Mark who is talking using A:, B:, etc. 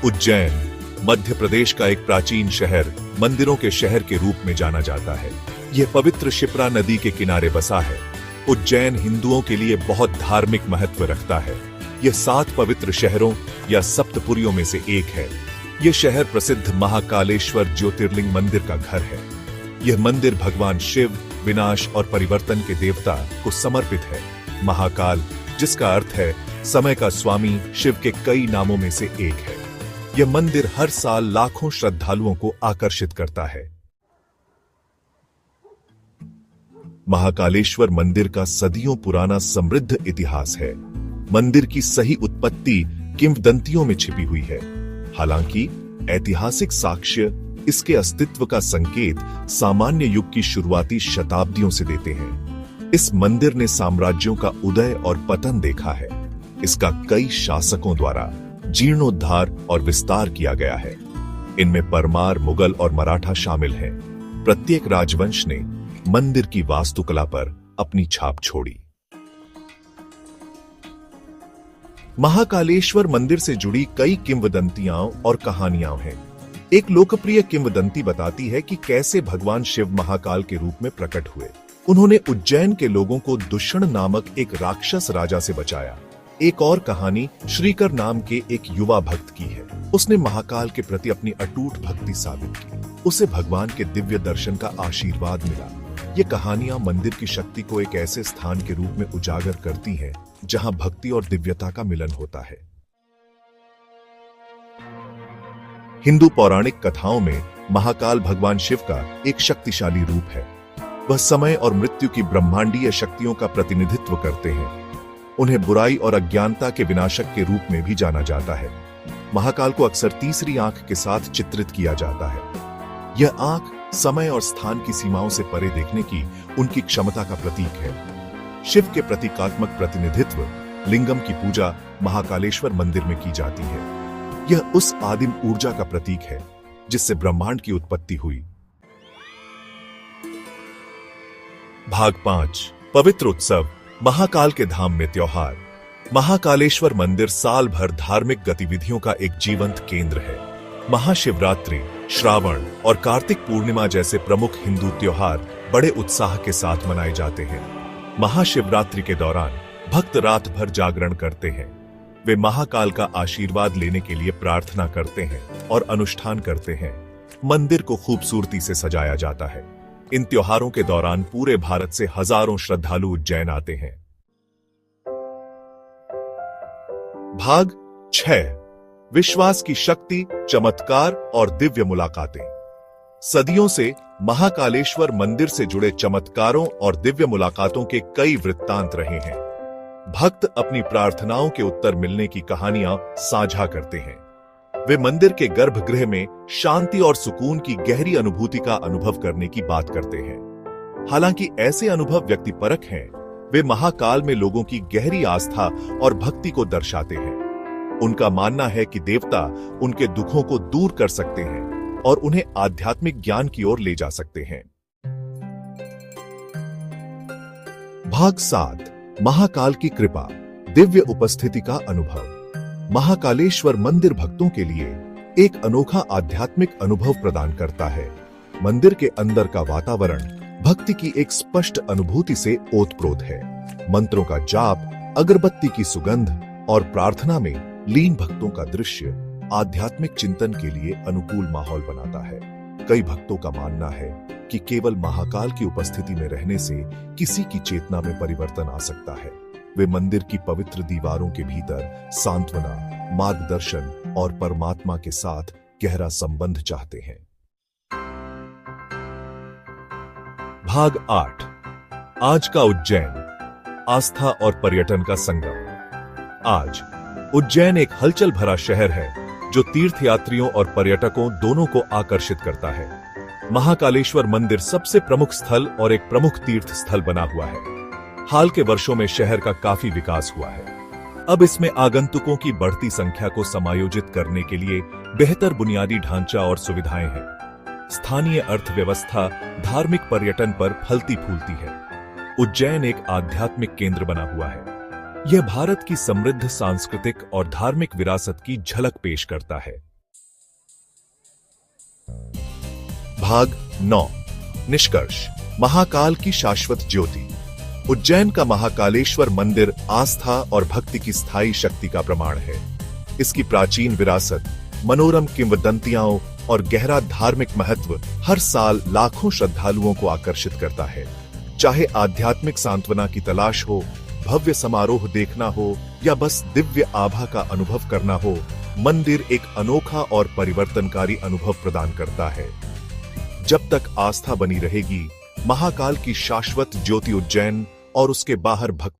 A: उज्जैन मध्य प्रदेश का एक प्राचीन शहर, मंदिरों के शहर के रूप में जाना जाता है। यह पवित्र शिप्रा नदी के किनारे बसा है। उज्जैन हिंदुओं के लिए बहुत धार्मिक महत्व रखता है। यह 7 पवित्र शहरों या सप्तपुरियों में से एक है। यह शहर प्रसिद्ध महाकालेश्वर ज्योतिर्लिंग मंदिर का घर है। यह मंदिर भगवान शिव, विनाश और परिवर्तन के देवता को समर्पित है। महाकाल, जिसका अर्थ है समय का स्वामी, शिव के कई नामों में से एक है। यह मंदिर हर साल लाखों श्रद्धालुओं को आकर्षित करता है। महाकालेश्वर मंदिर का सदियों पुराना समृद्ध इतिहास है। मंदिर की सही उत्पत्ति किंवदंतियों में छिपी हुई है। हालांकि ऐतिहासिक साक्ष्य इसके अस्तित्व का संकेत सामान्य युग की शुरुआती शताब्दियों से देते हैं। इस मंदिर ने साम्राज्यों का उदय और पतन देखा है। इसका कई शासकों द्वारा जीर्णोद्धार और विस्तार किया गया है। इनमें परमार, मुगल और मराठा शामिल हैं। प्रत्येक राजवंश ने मंदिर की वास्तुकला पर अपनी छाप छोड़ी। महाकालेश्वर मंदिर से जुड़ी कई किंवदंतियां और कहानियां हैं। एक लोकप्रिय किंवदंती बताती है कि कैसे भगवान शिव महाकाल के रूप में प्रकट हुए। उन्होंने उज्जैन के लोगों को दुष्ण नामक एक राक्षस राजा से बचाया। एक और कहानी श्रीकर नाम के एक युवा भक्त की है। उसने महाकाल के प्रति अपनी अटूट भक्ति साबित की। उसे भगवान के दिव्य दर्शन का आशीर्वाद मिला। ये कहानियां मंदिर की शक्ति को एक ऐसे स्थान के रूप में उजागर करती हैं जहां भक्ति और दिव्यता का मिलन होता है। हिंदू पौराणिक कथाओं में महाकाल भगवान शिव का एक शक्तिशाली रूप है। वह समय और मृत्यु की ब्रह्मांडीय शक्तियों का प्रतिनिधित्व करते हैं। उन्हें बुराई और अज्ञानता के विनाशक के रूप में भी जाना जाता है। महाकाल को अक्सर तीसरी आंख के साथ चित्रित किया जाता है। यह आंख समय और स्थान की सीमाओं से परे देखने की उनकी क्षमता का प्रतीक है। शिव के प्रतीकात्मक प्रतिनिधित्व, लिंगम की पूजा महाकालेश्वर मंदिर में की जाती है। यह उस आदिम ऊर्जा का प्रतीक है जिससे ब्रह्मांड की उत्पत्ति हुई। भाग 5, पवित्र उत्सव, महाकाल के धाम में त्योहार। महाकालेश्वर मंदिर साल भर धार्मिक गतिविधियों का एक जीवंत केंद्र है। महाशिवरात्रि, श्रावण और कार्तिक पूर्णिमा जैसे प्रमुख हिंदू त्योहार बड़े उत्साह के साथ मनाए जाते हैं। महाशिवरात्रि के दौरान भक्त रात भर जागरण करते हैं। वे महाकाल का आशीर्वाद लेने के लिए प्रार्थना करते हैं और अनुष्ठान करते हैं। मंदिर को खूबसूरती से सजाया जाता है। इन त्योहारों के दौरान पूरे भारत से हजारों श्रद्धालु उज्जैन आते हैं। भाग 6, विश्वास की शक्ति, चमत्कार और दिव्य मुलाकातें। सदियों से महाकालेश्वर मंदिर से जुड़े चमत्कारों और दिव्य मुलाकातों के कई वृत्तांत रहे हैं। भक्त अपनी प्रार्थनाओं के उत्तर मिलने की कहानियां साझा करते हैं। वे मंदिर के गर्भगृह में शांति और सुकून की गहरी अनुभूति का अनुभव करने की बात करते हैं। हालांकि ऐसे अनुभव व्यक्तिपरक हैं, वे महाकाल में लोगों की गहरी आस्था और भक्ति को दर्शाते हैं। उनका मानना है कि देवता उनके दुखों को दूर कर सकते हैं और उन्हें आध्यात्मिक ज्ञान की ओर ले जा सकते हैं। भाग 7, महाकाल की कृपा, दिव्य उपस्थिति का अनुभव। महाकालेश्वर मंदिर भक्तों के लिए एक अनोखा आध्यात्मिक अनुभव प्रदान करता है। मंदिर के अंदर का वातावरण भक्ति की एक स्पष्ट अनुभूति से ओतप्रोत है। मंत्रों का जाप, अगरबत्ती की सुगंध और प्रार्थना में लीन भक्तों का दृश्य आध्यात्मिक चिंतन के लिए अनुकूल माहौल बनाता है। कई भक्तों का मानना है कि केवल महाकाल की उपस्थिति में रहने से किसी की चेतना में परिवर्तन आ सकता है। वे मंदिर की पवित्र दीवारों के भीतर सांत्वना, मार्गदर्शन और परमात्मा के साथ गहरा संबंध चाहते हैं। भाग 8, आज का उज्जैन, आस्था और पर्यटन का संगम। आज उज्जैन एक हलचल भरा शहर है जो तीर्थयात्रियों और पर्यटकों दोनों को आकर्षित करता है। महाकालेश्वर मंदिर सबसे प्रमुख स्थल और एक प्रमुख तीर्थ स्थल बना हुआ है। हाल के वर्षों में शहर का काफी विकास हुआ है। अब इसमें आगंतुकों की बढ़ती संख्या को समायोजित करने के लिए बेहतर बुनियादी ढांचा और सुविधाएं हैं। स्थानीय अर्थव्यवस्था धार्मिक पर्यटन पर फलती फूलती है। उज्जैन एक आध्यात्मिक केंद्र बना हुआ है। यह भारत की समृद्ध सांस्कृतिक और धार्मिक विरासत की झलक पेश करता है। भाग 9। निष्कर्ष। महाकाल की शाश्वत ज्योति। उज्जैन का महाकालेश्वर मंदिर आस्था और भक्ति की स्थायी शक्ति का प्रमाण है। इसकी प्राचीन विरासत, मनोरम किंवदंतियां और गहरा धार्मिक महत्व हर साल लाखों श्रद्धालुओं को आकर्षित करता है। चाहे आध्यात्मिक सांत्वना की तलाश हो, भव्य समारोह देखना हो या बस दिव्य आभा का अनुभव करना हो, मंदिर एक अनोखा और परिवर्तनकारी अनुभव प्रदान करता है। जब तक आस्था बनी रहेगी, महाकाल की शाश्वत ज्योति उज्जैन और उसके बाहर भक्त